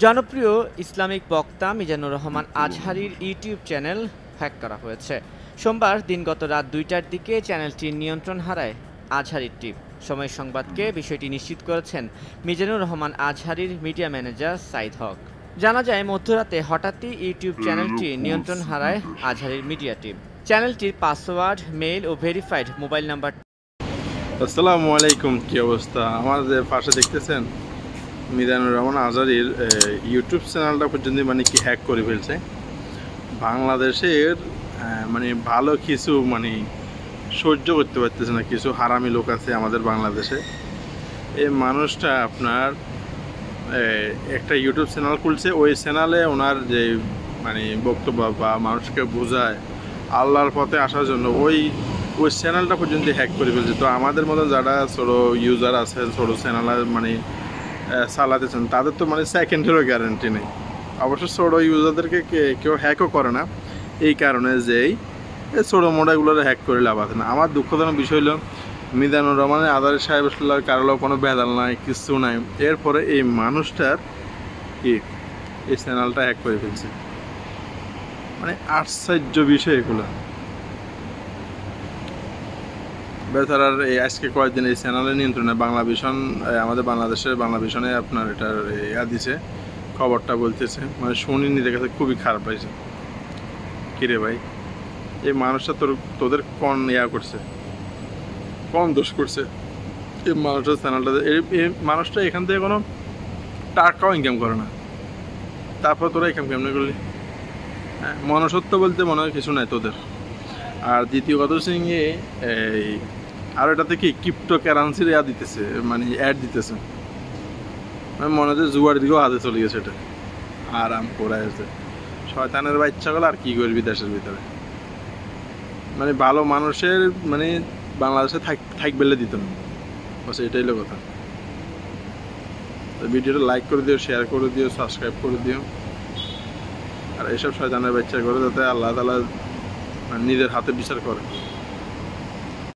জনপ্রিয় ইসলামিক বক্তা মিজানুর রহমান আজহারীর ইউটিউব চ্যানেল হ্যাক করা হয়েছে। সোমবার দিনগত রাত ২টার দিকে চ্যানেলটির নিয়ন্ত্রণ হারায় আজহারীর টিম। সময় সংবাদকে বিষয়টি নিশ্চিত করেছেন মিজানুর রহমান আজহারীর মিডিয়া ম্যানেজার সাইদ হক। জানা যায়, মধ্যরাতে হঠাৎই ইউটিউব চ্যানেলটি নিয়ন্ত্রণ হারায় আজহারীর মিডিয়া টিম। চ্যানেলটির পাসওয়ার্ড, মেইল ও ভেরিফাইড মোবাইল নাম্বার। আসসালামু আলাইকুম, কি অবস্থা? আমার যে পাশে দেখতেছেন মিজানুর রহমান আজহারীর ইউটিউব চ্যানেলটা পর্যন্ত কি হ্যাক করে ফেলছে। বাংলাদেশের ভালো কিছু সহ্য করতে পারতেছে না, কিছু হারামি লোক আছে আমাদের বাংলাদেশে। এই মানুষটা আপনার একটা ইউটিউব চ্যানেল খুলছে, ওই চ্যানেলে ওনার যে বক্তব্য বা মানুষকে বোঝায় আল্লাহর পথে আসার জন্য ওই চ্যানেলটা পর্যন্ত হ্যাক করে ফেলছে। তো আমাদের মতো যারা ছোটো ইউজার আছে, ছোটো চ্যানেল চালাতেছেন, তাদের তো সেকেন্ডেরও গ্যারান্টি নেই। অবশ্য ছোটো ইউজারদেরকে কেউ হ্যাকও করে না, এই কারণে যেই ছোটো মোটাগুলোর হ্যাক করে লাভ আছে না। আমার দুঃখজনক বিষয় হলো মিজানুর রহমানের আজহারী সাহেব কারোর কোনো ভেজাল নাই, কিছু নাই, এরপরে এই মানুষটার এই চ্যানেলটা হ্যাক করে ফেলছে। আশ্চর্য বিষয় এগুলো। বেচারার এই আজকে কয়েকদিন এই চ্যানেলের নিয়ন্ত্রণে বাংলা ভিশন, আমাদের বাংলাদেশের বাংলা ভিশনে আপনার এটার দিছে, খবরটা বলতেছে, শুনি নিজের কাছে খুবই খারাপ লাগছে। কিরে ভাই, এই মানুষটা তোদের কোন করছে, কোন দোষ করছে? এই মানুষটার চ্যানেলটা, এই মানুষটা এখান থেকে কোনো টাকাও ইনকাম করে না, তারপর তোরা ইনকাম কেমনে করলি? মনুষ্যত্ব বলতে মনে হয় কিছু নাই তোদের। আর দ্বিতীয় কথা হচ্ছে এই আর এটাতে কি ক্রিপ্টো কারেন্সির দিতেছে, অ্যাড দিতেছে, মনে হচ্ছে জুয়ার দিকেও হাতে চলে গেছে। এটা আরাম করে আছে শয়তানের বাচ্চাগুলো। আর কি করবি দেশের ভিতরে? ভালো মানুষের বাংলাদেশে থাকবে দিত না, বাস এটাই হলো কথা। তো ভিডিওটা লাইক করে দিও, শেয়ার করে দিও, সাবস্ক্রাইব করে দিও। আর এইসব শয়তানের বাচ্চা করে যাতে আল্লাহ তাআলা নিজের হাতে বিচার করে।